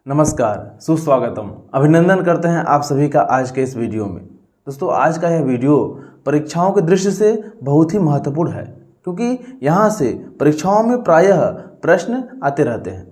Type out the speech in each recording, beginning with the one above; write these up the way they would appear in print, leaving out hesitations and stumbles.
नमस्कार, सुस्वागतम। अभिनंदन करते हैं आप सभी का आज के इस वीडियो में। दोस्तों, आज का यह वीडियो परीक्षाओं के दृष्टि से बहुत ही महत्वपूर्ण है, क्योंकि यहाँ से परीक्षाओं में प्रायः प्रश्न आते रहते हैं।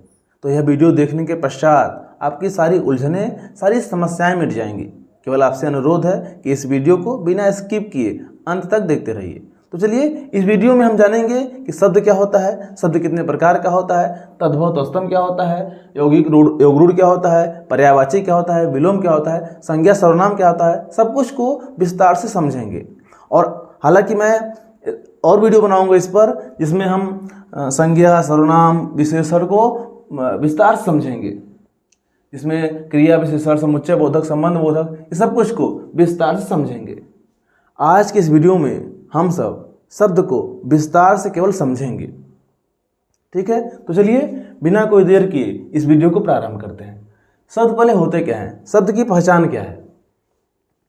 तो यह वीडियो देखने के पश्चात आपकी सारी उलझनें, सारी समस्याएं मिट जाएंगी। केवल आपसे अनुरोध है कि इस वीडियो को बिना स्किप किए अंत तक देखते रहिए। तो चलिए, इस वीडियो में हम जानेंगे कि शब्द क्या होता है, शब्द कितने प्रकार का होता है, तद्भव तत्सम क्या होता है, यौगिक योगरूढ़ क्या होता है, पर्यायवाची क्या होता है, विलोम क्या होता है, संज्ञा सर्वनाम क्या होता है। सब कुछ को विस्तार से समझेंगे। और हालांकि मैं और वीडियो बनाऊंगा इस पर, जिसमें हम संज्ञा सर्वनाम विशेषण को विस्तार से समझेंगे, जिसमें क्रिया विशेषण, समुच्चय बोधक, संबंध बोधक, ये सब कुछ को विस्तार से समझेंगे। आज के इस वीडियो में हम सब शब्द को विस्तार से केवल समझेंगे। ठीक है, तो चलिए बिना कोई देर किए इस वीडियो को प्रारंभ करते हैं। शब्द पहले होते क्या हैं, शब्द की पहचान क्या है।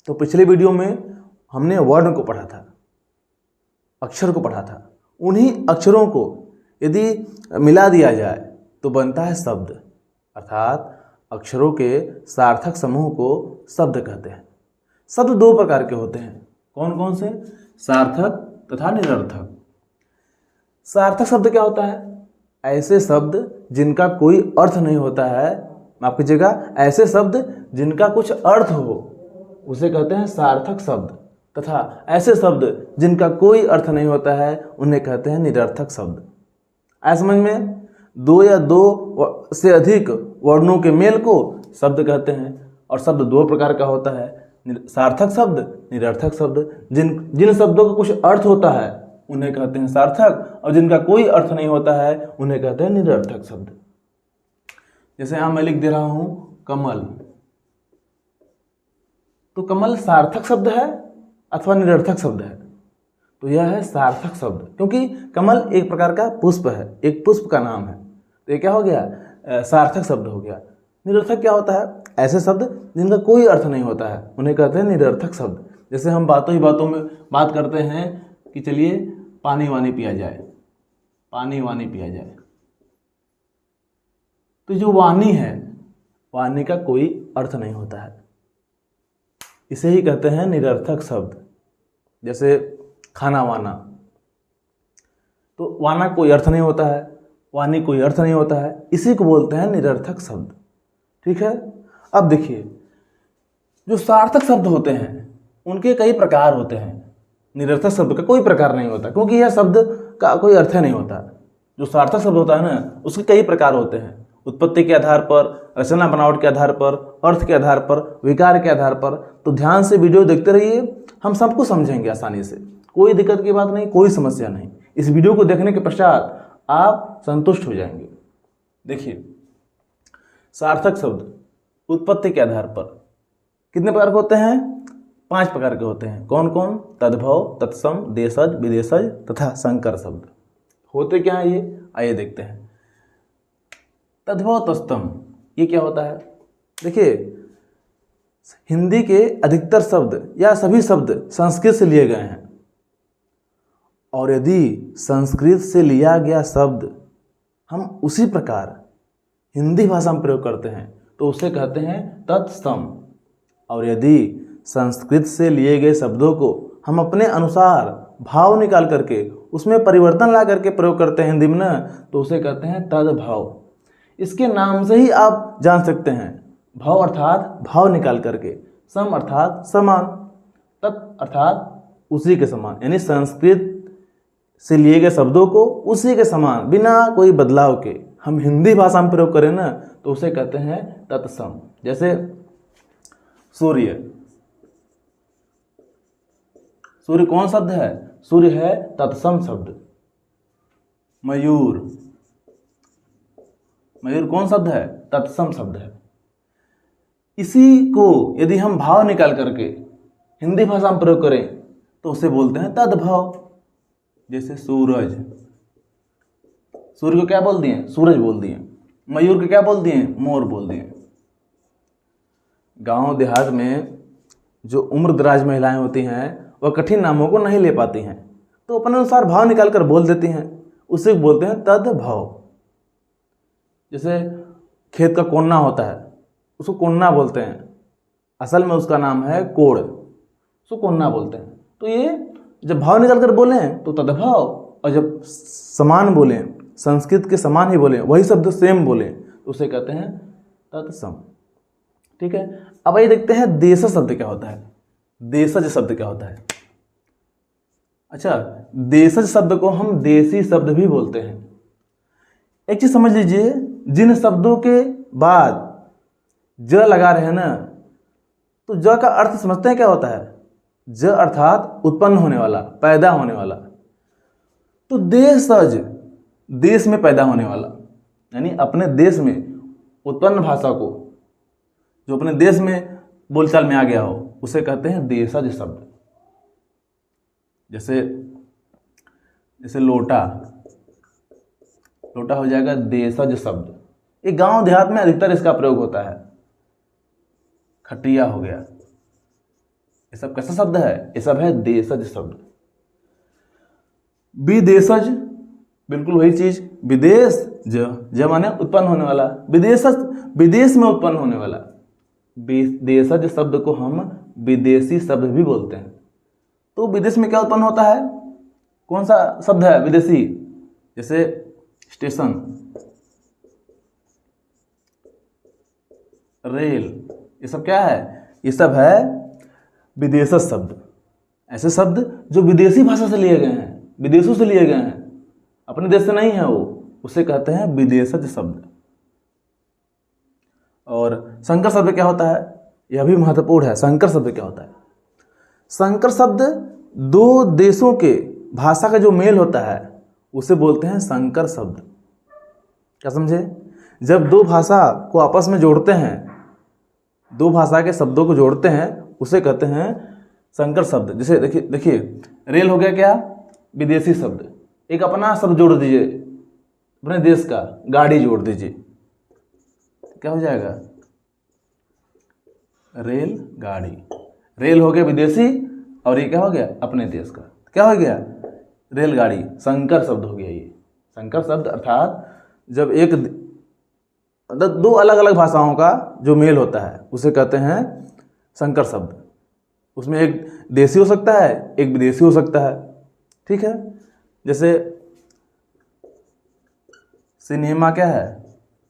तो पिछले वीडियो में हमने वर्ण को पढ़ा था, अक्षर को पढ़ा था। उन्हीं अक्षरों को यदि मिला दिया जाए तो बनता है शब्द, अर्थात अक्षरों के सार्थक समूह को शब्द कहते हैं। शब्द दो प्रकार के होते हैं। कौन कौन से? सार्थक तथा निरर्थक। सार्थक शब्द क्या होता है? ऐसे शब्द जिनका कोई अर्थ नहीं होता है, माफ कीजिएगा, ऐसे शब्द जिनका कुछ अर्थ हो, उसे कहते हैं सार्थक शब्द। तथा ऐसे शब्द जिनका कोई अर्थ नहीं होता है, उन्हें कहते हैं निरर्थक शब्द। आया समझ में? दो या दो से अधिक वर्णों के मेल को शब्द कहते हैं। और शब्द दो प्रकार का होता है, सार्थक शब्द, निरर्थक शब्द। जिन शब्दों का कुछ अर्थ होता है उन्हें कहते हैं सार्थक, और जिनका कोई अर्थ नहीं होता है उन्हें कहते हैं निरर्थक शब्द। जैसे यहां मैं लिख दे रहा हूं कमल, तो कमल सार्थक शब्द है अथवा निरर्थक शब्द है? तो यह है सार्थक शब्द, क्योंकि कमल एक प्रकार का पुष्प है, एक पुष्प का नाम है। तो ये क्या हो गया? सार्थक शब्द हो गया। निरर्थक क्या होता है? ऐसे शब्द जिनका कोई अर्थ नहीं होता है, उन्हें कहते हैं निरर्थक शब्द। जैसे हम बातों ही बातों में बात करते हैं कि चलिए पानी वानी पिया जाए, पानी वानी पिया जाए, तो जो वाणी है, वाणी का कोई अर्थ नहीं होता है, इसे ही कहते हैं निरर्थक शब्द। जैसे खाना वाना, तो वाना कोई अर्थ नहीं होता है, वाणी कोई अर्थ नहीं होता है, इसी को बोलते हैं निरर्थक शब्द। ठीक है। अब देखिए, जो सार्थक शब्द होते हैं उनके कई प्रकार होते हैं। निरर्थक शब्द का कोई प्रकार नहीं होता, क्योंकि यह शब्द का कोई अर्थ नहीं होता। जो सार्थक शब्द होता है ना, उसके कई प्रकार होते हैं। उत्पत्ति के आधार पर, रचना बनावट के आधार पर, अर्थ के आधार पर, विकार के आधार पर। तो ध्यान से वीडियो देखते रहिए, हम सबको समझेंगे आसानी से। कोई दिक्कत की बात नहीं, कोई समस्या नहीं। इस वीडियो को देखने के पश्चात आप संतुष्ट हो जाएंगे। देखिए, सार्थक शब्द उत्पत्ति के आधार पर कितने प्रकार के होते हैं? 5 प्रकार के होते हैं। कौन कौन? तद्भव, तत्सम, देशज, विदेशज तथा संकर शब्द। होते क्या है ये? आइए देखते हैं। तद्भव तत्सम ये क्या होता है? देखिए, हिंदी के अधिकतर शब्द या सभी शब्द संस्कृत से लिए गए हैं, और यदि संस्कृत से लिया गया शब्द हम उसी प्रकार हिंदी भाषा में प्रयोग करते हैं तो उसे कहते हैं तत्सम। और यदि संस्कृत से लिए गए शब्दों को हम अपने अनुसार भाव निकाल करके उसमें परिवर्तन ला करके प्रयोग करते हैं हिंदी में ना, तो उसे कहते हैं तद्भाव। इसके नाम से ही आप जान सकते हैं, भाव अर्थात भाव निकाल करके, सम अर्थात समान, तत् अर्थात उसी के समान। यानी संस्कृत से लिए गए शब्दों को उसी के समान, बिना कोई बदलाव के हम हिंदी भाषा में प्रयोग करें ना, तो उसे कहते हैं तत्सम। जैसे सूर्य, सूर्य कौन शब्द है? सूर्य है तत्सम शब्द। मयूर, मयूर कौन शब्द है? तत्सम शब्द है। इसी को यदि हम भाव निकाल करके हिंदी भाषा में प्रयोग करें तो उसे बोलते हैं तद्भाव। जैसे सूरज, सूर्य को क्या बोल दिए? सूरज बोल दिए। मयूर को क्या बोल दिए? मोर बोल दिए। गांव देहात में जो उम्रदराज महिलाएं होती हैं वह कठिन नामों को नहीं ले पाती हैं, तो अपने अनुसार भाव निकाल कर बोल देती हैं, उसे बोलते हैं तद्भाव। जैसे खेत का कोन्ना होता है उसको कोन्ना बोलते हैं, असल में उसका नाम है कोड़, उसको कोन्ना बोलते हैं। तो ये जब भाव निकल कर बोलें तो तद्भाव, और जब समान बोलें, संस्कृत के समान ही बोलें, वही शब्द सेम बोलें तो उसे कहते हैं तत्सम। ठीक है, अब ये देखते हैं देशज शब्द क्या होता है। देशज शब्द क्या होता है? अच्छा, देशज शब्द को हम देसी शब्द भी बोलते हैं। एक चीज समझ लीजिए, जिन शब्दों के बाद ज लगा रहे हैं ना, तो ज का अर्थ समझते हैं क्या होता है? ज अर्थात उत्पन्न होने वाला, पैदा होने वाला। तो देशज, देश में पैदा होने वाला, यानी अपने देश में उत्पन्न भाषा को, जो अपने देश में बोलचाल में आ गया हो, उसे कहते हैं देशज शब्द। जैसे जैसे लोटा, लोटा हो जाएगा देशज शब्द। ये गांव देहात में अधिकतर इसका प्रयोग होता है। खटिया हो गया, ये सब कैसा शब्द है? ये सब है देशज शब्द। विदेशज, बिल्कुल वही चीज, विदेश, ज माने उत्पन्न होने वाला, विदेशज विदेश में उत्पन्न होने वाला। देशज शब्द को हम विदेशी शब्द भी बोलते हैं। तो विदेश में क्या उत्पन्न होता है? कौन सा शब्द है विदेशी? जैसे स्टेशन, रेल, ये सब क्या है? ये सब है विदेशज शब्द। ऐसे शब्द जो विदेशी भाषा से लिए गए हैं, विदेशों से लिए गए हैं, अपने देश से नहीं है वो, उसे कहते हैं विदेशज शब्द। और संकर शब्द क्या होता है? यह भी महत्वपूर्ण है। संकर शब्द क्या होता है? संकर शब्द दो देशों के भाषा का जो मेल होता है उसे बोलते हैं संकर शब्द। क्या समझे? जब दो भाषा को आपस में जोड़ते हैं, दो भाषा के शब्दों को जोड़ते हैं, उसे कहते हैं संकर शब्द। जैसे देखिए रेल हो गया क्या? विदेशी शब्द। एक अपना शब्द जोड़ दीजिए अपने देश का, गाड़ी जोड़ दीजिए, क्या हो जाएगा? रेल गाड़ी। रेल हो गया विदेशी और ये क्या हो गया? अपने देश का। क्या हो गया? रेलगाड़ी। संकर शब्द हो गया ये। संकर शब्द अर्थात जब एक दो अलग अलग भाषाओं का जो मेल होता है उसे कहते हैं संकर शब्द। उसमें एक देसी हो सकता है, एक विदेशी हो सकता है। ठीक है, जैसे सिनेमा क्या है?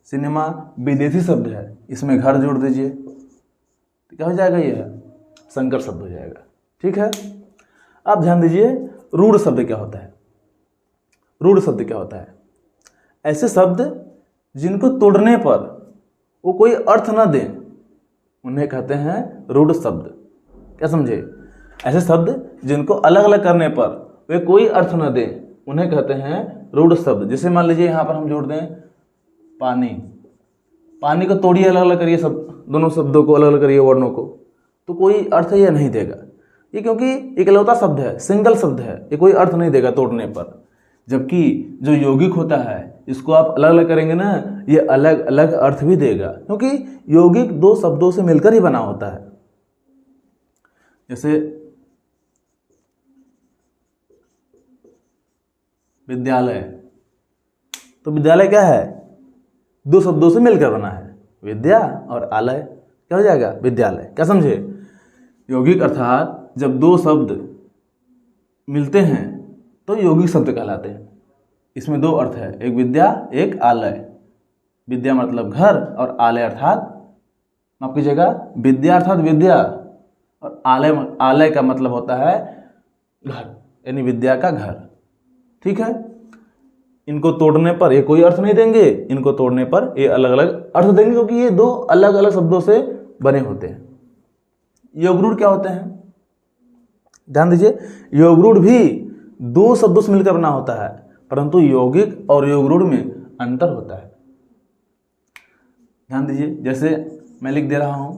सिनेमा विदेशी शब्द है, इसमें घर जोड़ दीजिए तो क्या हो जाएगा? ये संकर शब्द हो जाएगा। ठीक है, आप ध्यान दीजिए, रूढ़ शब्द क्या होता है? रूढ़ शब्द क्या होता है? ऐसे शब्द जिनको तोड़ने पर वो कोई अर्थ न दें, उन्हें कहते हैं रूढ़ शब्द। क्या समझे? ऐसे शब्द जिनको अलग अलग करने पर वे कोई अर्थ न दें, उन्हें कहते हैं रूढ़ शब्द। जैसे मान लीजिए यहाँ पर हम जोड़ दें पानी, पानी को तोड़िए, अलग अलग करिए, सब दोनों शब्दों को अलग अलग करिए, वर्णों को, तो कोई अर्थ ये नहीं देगा। ये क्योंकि इकलौता शब्द है, सिंगल शब्द है, ये कोई अर्थ नहीं देगा तोड़ने पर। जबकि जो यौगिक होता है, इसको आप अलग अलग करेंगे ना, ये अलग अलग अर्थ भी देगा, क्योंकि यौगिक दो शब्दों से मिलकर ही बना होता है। जैसे विद्यालय, तो विद्यालय क्या है? दो शब्दों से मिलकर बना है, विद्या और आलय। क्या हो जाएगा? विद्यालय। क्या समझे? यौगिक अर्थात जब दो शब्द मिलते हैं तो यौगिक शब्द कहलाते हैं। इसमें दो अर्थ है, एक विद्या, एक आलय। विद्या मतलब घर और आलय अर्थात, माफ कीजिएगा, विद्या अर्थात विद्या और आलय का मतलब होता है घर, यानी विद्या का घर। ठीक है, इनको तोड़ने पर ये कोई अर्थ नहीं देंगे, इनको तोड़ने पर ये अलग अलग अर्थ देंगे, क्योंकि ये दो अलग अलग शब्दों से बने होते हैं। योगरूढ़ क्या होते हैं? ध्यान दीजिए, योगरूढ़ भी दो शब्दों से मिलकर बना होता है, परंतु यौगिक और योगरूढ़ में अंतर होता है। ध्यान दीजिए, जैसे मैं लिख दे रहा हूं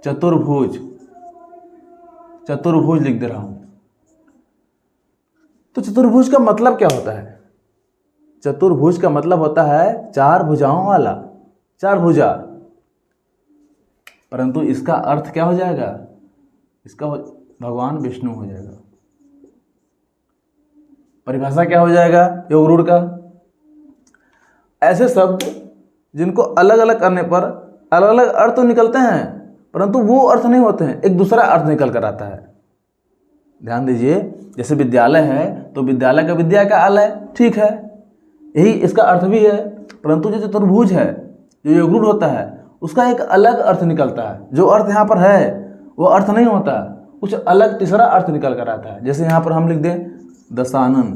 चतुर्भुज, चतुर्भुज लिख दे रहा हूं, तो चतुर्भुज का मतलब क्या होता है? चतुर्भुज का मतलब होता है चार भुजाओं वाला, चार भुजा। परंतु इसका अर्थ क्या हो जाएगा? इसका भगवान विष्णु हो जाएगा। परिभाषा क्या हो जाएगा योगरूढ़ का? ऐसे शब्द जिनको अलग अलग करने पर अलग अलग अर्थ तो निकलते हैं, परंतु वो अर्थ नहीं होते हैं, एक दूसरा अर्थ निकल कर आता है। ध्यान दीजिए, जैसे विद्यालय है तो विद्यालय का विद्या का आलय, ठीक है, यही इसका अर्थ भी है। परंतु जो चतुर्भुज है, जो योगरूढ़ होता है, उसका एक अलग अर्थ निकलता है। जो अर्थ यहाँ पर है वो अर्थ नहीं होता, कुछ अलग तीसरा अर्थ निकल कर आता है। जैसे यहाँ पर हम लिख दें दशानन।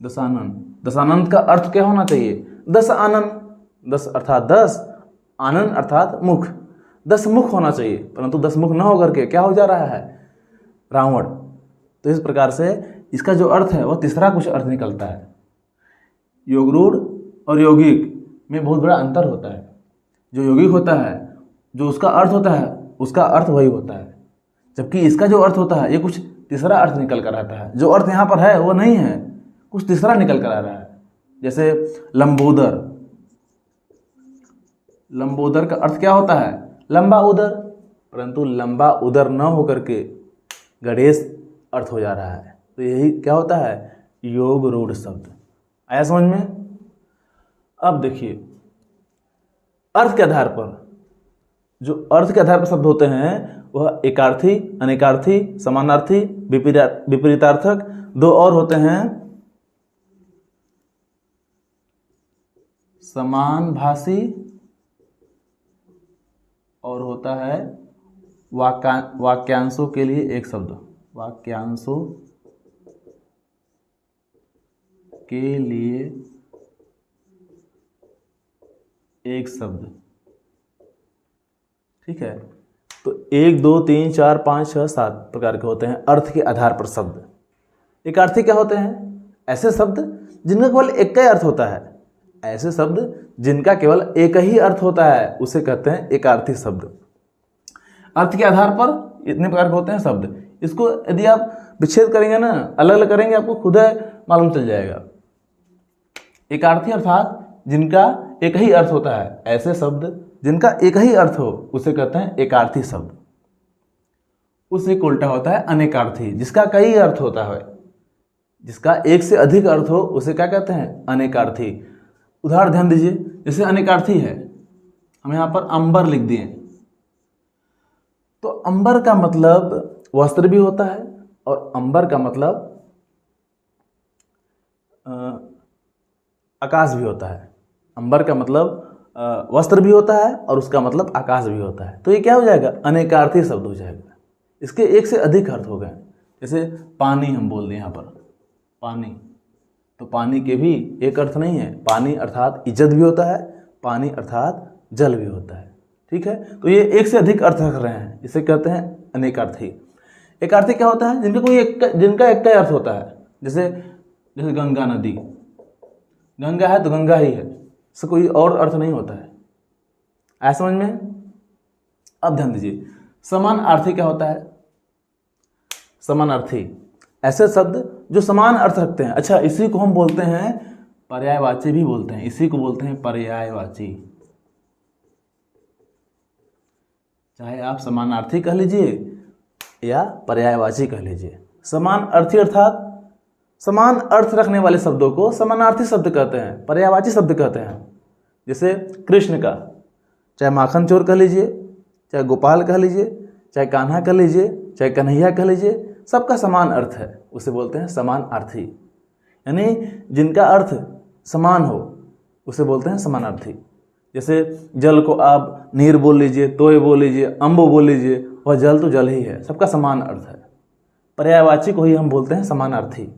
दशानन, दशानंद का अर्थ क्या होना चाहिए? दस आनन। दस अर्थात दस, आनन अर्थात मुख, 10 मुख होना चाहिए, परंतु 10 मुख न होकर के क्या हो जा रहा है? रावण। तो इस प्रकार से इसका जो अर्थ है वह तीसरा कुछ अर्थ निकलता है। योगरूढ़ और यौगिक में बहुत बड़ा अंतर होता है। जो यौगिक होता है, जो उसका अर्थ होता है, उसका अर्थ वही होता है, जबकि इसका जो अर्थ होता है ये कुछ तीसरा अर्थ निकल कर आता है। जो अर्थ यहाँ पर है वो नहीं है, कुछ तीसरा निकल कर आ रहा है। जैसे लंबोदर। लंबोदर का अर्थ क्या होता है? लंबा उदर, परंतु लंबा उदर न होकर के गणेश अर्थ हो जा रहा है। तो यही क्या होता है? योगरूढ़ शब्द। आया समझ में? अब देखिए, अर्थ के आधार पर, जो अर्थ के आधार पर शब्द होते हैं वह एकार्थी, अनेकार्थी, समानार्थी, विपरीतार्थक, दो और होते हैं समानभाषी, और होता है वाक्यांशों के लिए एक शब्द। वाक्यांशों के लिए एक शब्द, ठीक है। तो 1 2 3 4 5 6 7 प्रकार के होते हैं अर्थ के आधार पर शब्द। एकार्थी क्या होते हैं? ऐसे शब्द जिनका केवल एक ही अर्थ होता है। ऐसे शब्द जिनका केवल एक ही अर्थ होता है उसे कहते हैं एकार्थी शब्द। अर्थ के आधार पर इतने प्रकार के होते हैं शब्द। इसको यदि आप विच्छेद करेंगे ना, अलग अलग करेंगे, आपको खुद मालूम चल जाएगा। एकार्थी अर्थात जिनका एक ही अर्थ होता है। ऐसे शब्द जिनका एक ही अर्थ हो उसे कहते हैं एकार्थी शब्द। उसी को उल्टा होता है अनेकार्थी, जिसका कई अर्थ होता है, जिसका एक से अधिक अर्थ हो उसे क्या कहते हैं? अनेकार्थी। उदाहरण ध्यान दीजिए, जैसे अनेकार्थी है, हम यहाँ पर अंबर लिख दिए, तो अंबर का मतलब वस्त्र भी होता है और अंबर का मतलब आकाश भी होता है। अंबर का मतलब वस्त्र भी होता है और उसका मतलब आकाश भी होता है। तो ये क्या हो जाएगा? अनेकार्थी शब्द हो जाएगा। इसके एक से अधिक अर्थ हो गए। जैसे पानी हम बोल दें यहाँ पर, पानी, तो पानी के भी एक अर्थ नहीं है। पानी अर्थात इज्जत भी होता है, पानी अर्थात जल भी होता है, ठीक है। तो ये एक से अधिक अर्थ रख रहे हैं, इसे कहते हैं अनेकार्थी। एकार्थी क्या होता है? जिनका एक अर्थ होता है। जैसे गंगा नदी, गंगा है तो गंगा ही है, इससे कोई और अर्थ नहीं होता है। आया समझ में? अब ध्यान दीजिए, समानार्थी क्या होता है? समानार्थी ऐसे शब्द जो समान अर्थ रखते हैं। अच्छा, इसी को हम बोलते हैं पर्यायवाची भी बोलते हैं। इसी को बोलते हैं पर्यायवाची। चाहे आप समानार्थी कह लीजिए या पर्यायवाची कह लीजिए। समान अर्थी अर्थात समान अर्थ रखने वाले शब्दों को समानार्थी शब्द कहते हैं, पर्यायवाची शब्द कहते हैं। जैसे कृष्ण का, चाहे माखन चोर कह लीजिए, चाहे गोपाल कह लीजिए, चाहे कान्हा कह लीजिए, चाहे कन्हैया कह लीजिए, सबका समान अर्थ है, उसे बोलते हैं समानार्थी। यानी जिनका अर्थ समान हो उसे बोलते हैं समानार्थी। जैसे जल को आप नीर बोल लीजिए, तोय बोल लीजिए, अम्बो बोल लीजिए, वह जल तो जल ही है, सबका समान अर्थ है। पर्यायवाची को ही हम बोलते हैं समानार्थी।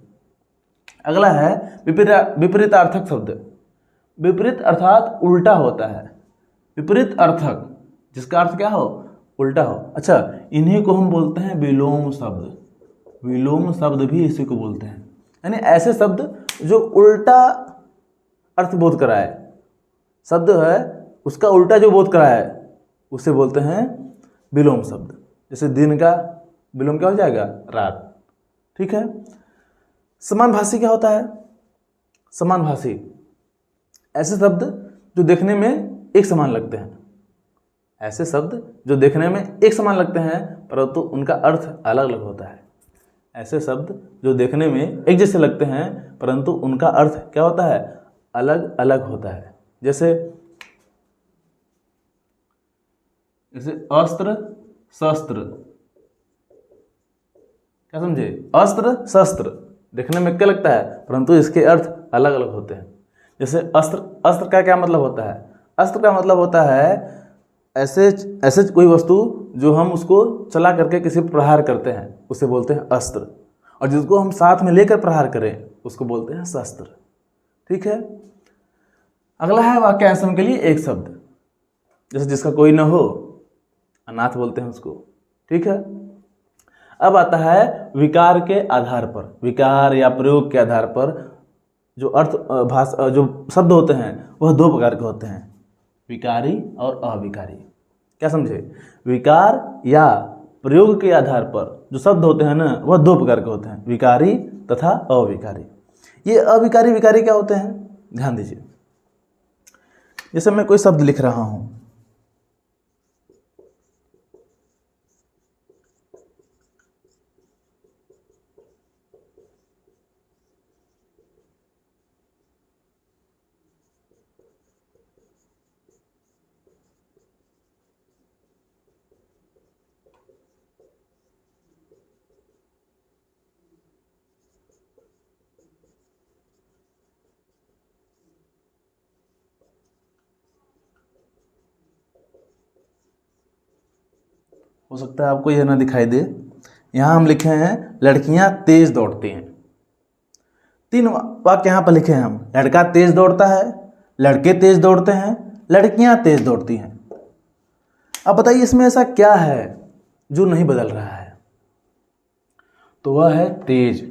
अगला है विपरीतार्थक शब्द। विपरीत अर्थात उल्टा होता है। विपरीत अर्थक, जिसका अर्थ क्या हो? उल्टा हो। अच्छा, इन्हीं को हम बोलते हैं विलोम शब्द। विलोम शब्द भी इसी को बोलते हैं, यानी ऐसे शब्द जो उल्टा अर्थ बोध कराए। शब्द है उसका उल्टा जो बोध कराए उसे बोलते हैं विलोम शब्द। जैसे दिन का विलोम क्या हो जाएगा? रात, ठीक है। समानभाषी क्या होता है? समानभाषी ऐसे शब्द जो देखने में एक समान लगते हैं। ऐसे शब्द जो देखने में एक समान लगते हैं परंतु उनका अर्थ अलग अलग होता है। ऐसे शब्द जो देखने में एक जैसे लगते हैं परंतु उनका अर्थ क्या होता है? अलग अलग होता है। जैसे अस्त्र शस्त्र, क्या समझे? अस्त्र शस्त्र देखने में क्या लगता है, परंतु इसके अर्थ अलग अलग होते हैं। जैसे अस्त्र, अस्त्र का क्या मतलब होता है? अस्त्र का मतलब होता है ऐसे कोई वस्तु जो हम उसको चला करके किसी पर प्रहार करते हैं उसे बोलते हैं अस्त्र, और जिसको हम साथ में लेकर प्रहार करें उसको बोलते हैं शस्त्र। ठीक है। अगला है वाक्यांशों के लिए एक शब्द। जैसे जिसका कोई न हो, अनाथ बोलते हैं उसको। ठीक है। अब आता है विकार के आधार पर, विकार या प्रयोग के आधार पर जो अर्थ भाषा जो शब्द होते हैं वह दो प्रकार के होते हैं, विकारी और अविकारी। क्या समझे? विकार या प्रयोग के आधार पर जो शब्द होते हैं ना वह दो प्रकार के होते हैं, विकारी तथा अविकारी। ये अविकारी विकारी क्या होते हैं, ध्यान दीजिए। जैसे मैं कोई शब्द लिख रहा हूं, हो सकता है आपको यह ना दिखाई दे। यहाँ हम लिखे हैं लड़कियां तेज दौड़ती हैं। 3 वाक्य यहाँ पर लिखे हैं हम, लड़का तेज दौड़ता है, लड़के तेज दौड़ते हैं, लड़कियां तेज दौड़ती हैं। अब बताइए इसमें ऐसा क्या है जो नहीं बदल रहा है? तो वह है तेज।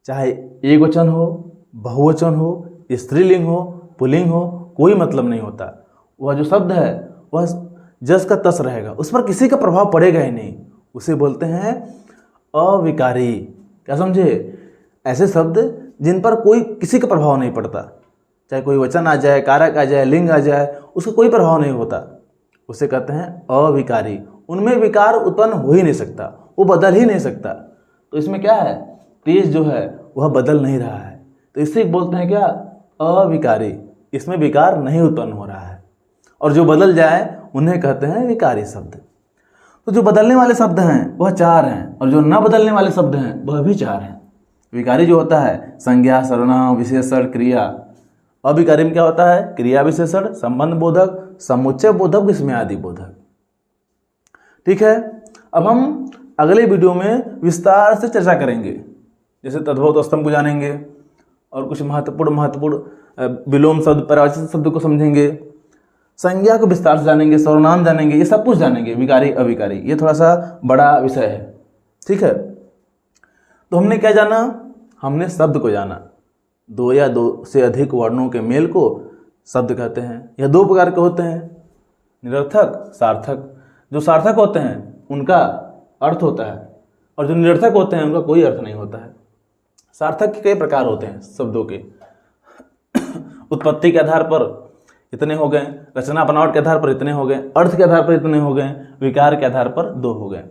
चाहे एक वचन हो, बहुवचन हो, स्त्रीलिंग हो, पुल्लिंग हो, कोई मतलब नहीं होता। वह जो शब्द है वह जस का तस रहेगा, उस पर किसी का प्रभाव पड़ेगा ही नहीं, उसे बोलते हैं अविकारी। क्या समझे? ऐसे शब्द जिन पर कोई किसी का प्रभाव नहीं पड़ता, चाहे कोई वचन आ जाए, कारक आ जाए, लिंग आ जाए, उसका कोई प्रभाव नहीं होता, उसे कहते हैं अविकारी। उनमें विकार उत्पन्न हो ही नहीं सकता, वो बदल ही नहीं सकता। तो इसमें क्या है, तेज जो है वह बदल नहीं रहा है, तो इसे बोलते हैं क्या, अविकारी। इसमें विकार नहीं उत्पन्न हो रहा है, और जो बदल जाए उन्हें कहते हैं विकारी शब्द। तो जो बदलने वाले शब्द हैं वह 4 हैं, और जो न बदलने वाले शब्द हैं वह भी 4 हैं। विकारी जो होता है संज्ञा, सर्वनाम, विशेषण, क्रिया। अविकारी में क्या होता है, क्रिया विशेषण, संबंध बोधक, समुच्चय बोधक, विस्मयादि बोधक। ठीक है। अब हम अगले वीडियो में विस्तार से चर्चा करेंगे, जैसे तद्भव स्तंभ को जानेंगे, और कुछ महत्वपूर्ण विलोम शब्द, परावर्तित शब्द को समझेंगे, संज्ञा को विस्तार से जानेंगे, सर्वनाम जानेंगे, ये सब कुछ जानेंगे, विकारी अविकारी। ये थोड़ा सा बड़ा विषय है। ठीक है। तो हमने क्या जाना, हमने शब्द को जाना। 2 या 2 से अधिक वर्णों के मेल को शब्द कहते हैं। यह 2 प्रकार के होते हैं, निरर्थक, सार्थक। जो सार्थक होते हैं उनका अर्थ होता है, और जो निरर्थक होते हैं उनका कोई अर्थ नहीं होता है। सार्थक के कई प्रकार होते हैं शब्दों के। उत्पत्ति के आधार पर इतने हो गए, रचना बनावट के आधार पर इतने हो गए, अर्थ के आधार पर इतने हो गए, विकार के आधार पर 2 हो गए।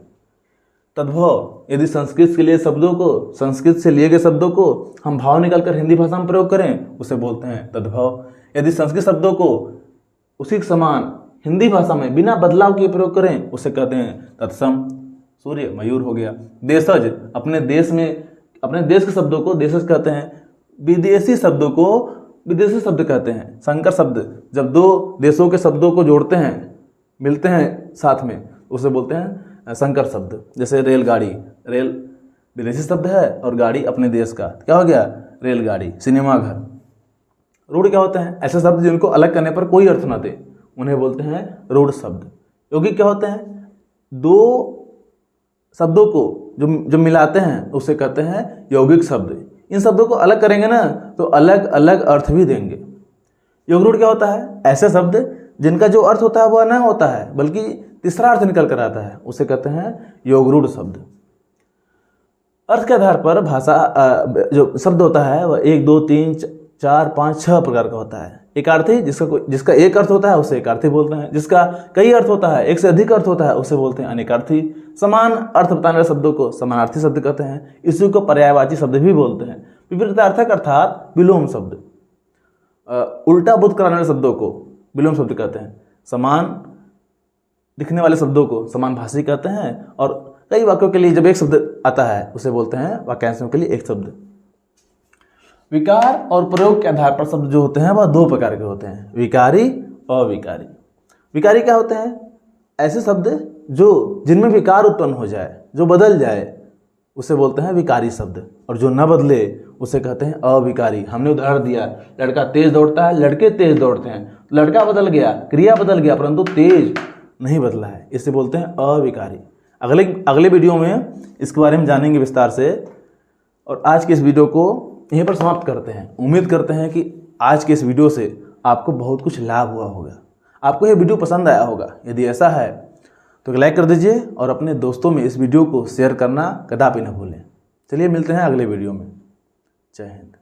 तद्भव, यदि संस्कृत के लिए शब्दों को, संस्कृत से लिए गए शब्दों को हम भाव निकालकर हिंदी भाषा में प्रयोग करें, उसे बोलते हैं तद्भव। यदि संस्कृत शब्दों को उसी के समान हिंदी भाषा में बिना बदलाव के प्रयोग करें, उसे कहते हैं तत्सम। सूर्य, मयूर हो गया। देशज, अपने देश के शब्दों को देशज कहते हैं। विदेशी शब्दों को विदेशी शब्द कहते हैं। संकर शब्द, जब 2 देशों के शब्दों को जोड़ते हैं, मिलते हैं साथ में, उसे बोलते हैं संकर शब्द। जैसे रेलगाड़ी, रेल विदेशी शब्द है और गाड़ी अपने देश का, क्या हो गया, रेलगाड़ी। सिनेमाघर। रूढ़ क्या होते हैं, ऐसे शब्द जिनको अलग करने पर कोई अर्थ ना दे, उन्हें बोलते हैं रूढ़ शब्द। यौगिक क्या होते हैं, 2 शब्दों को जो मिलाते हैं उसे कहते हैं यौगिक शब्द। इन शब्दों को अलग करेंगे ना तो अलग अलग अर्थ भी देंगे। योगरूढ़ क्या होता है, ऐसे शब्द जिनका जो अर्थ होता है वह न होता है बल्कि तीसरा अर्थ निकल कर आता है, उसे कहते हैं योगरूढ़ शब्द। अर्थ के आधार पर भाषा जो शब्द होता है वह 1, 2, 3, 4, 5, 6 प्रकार का होता है। एकार्थी, जिसका एक अर्थ होता है उसे एकार्थी बोलते हैं। जिसका कई अर्थ होता है, एक से अधिक अर्थ होता है, उसे बोलते हैं अनेकार्थी। समान अर्थ बताने वाले शब्दों को समानार्थी शब्द कहते हैं। इसी को पर्यायवाची शब्द भी बोलते हैं। विपरीतार्थक अर्थात विलोम शब्द। उल्टा बोध कराने वाले शब्दों को विलोम शब्द कहते हैं। समान दिखने वाले शब्दों को समानभाषी कहते हैं। और कई वाक्यों के लिए जब एक शब्द आता है उसे बोलते हैं वाक्यांशों के लिए एक शब्द। विकार और प्रयोग के आधार पर शब्द जो होते हैं वह दो प्रकार के होते हैं, विकारी और अविकारी। विकारी क्या होते हैं? ऐसे शब्द जो जिनमें विकार उत्पन्न हो जाए, जो बदल जाए, उसे बोलते हैं विकारी शब्द। और जो न बदले उसे कहते हैं अविकारी। हमने उदाहरण दिया, लड़का तेज दौड़ता है, लड़के तेज दौड़ते हैं। लड़का बदल गया, क्रिया बदल गया, परंतु तेज नहीं बदला है, इसे बोलते हैं अविकारी। अगले वीडियो में इसके बारे में जानेंगे विस्तार से। और आज के इस वीडियो को यहीं पर समाप्त करते हैं। उम्मीद करते हैं कि आज के इस वीडियो से आपको बहुत कुछ लाभ हुआ होगा, आपको यह वीडियो पसंद आया होगा। यदि ऐसा है तो लाइक कर दीजिए और अपने दोस्तों में इस वीडियो को शेयर करना कदापि न भूलें। चलिए मिलते हैं अगले वीडियो में। जय हिंद।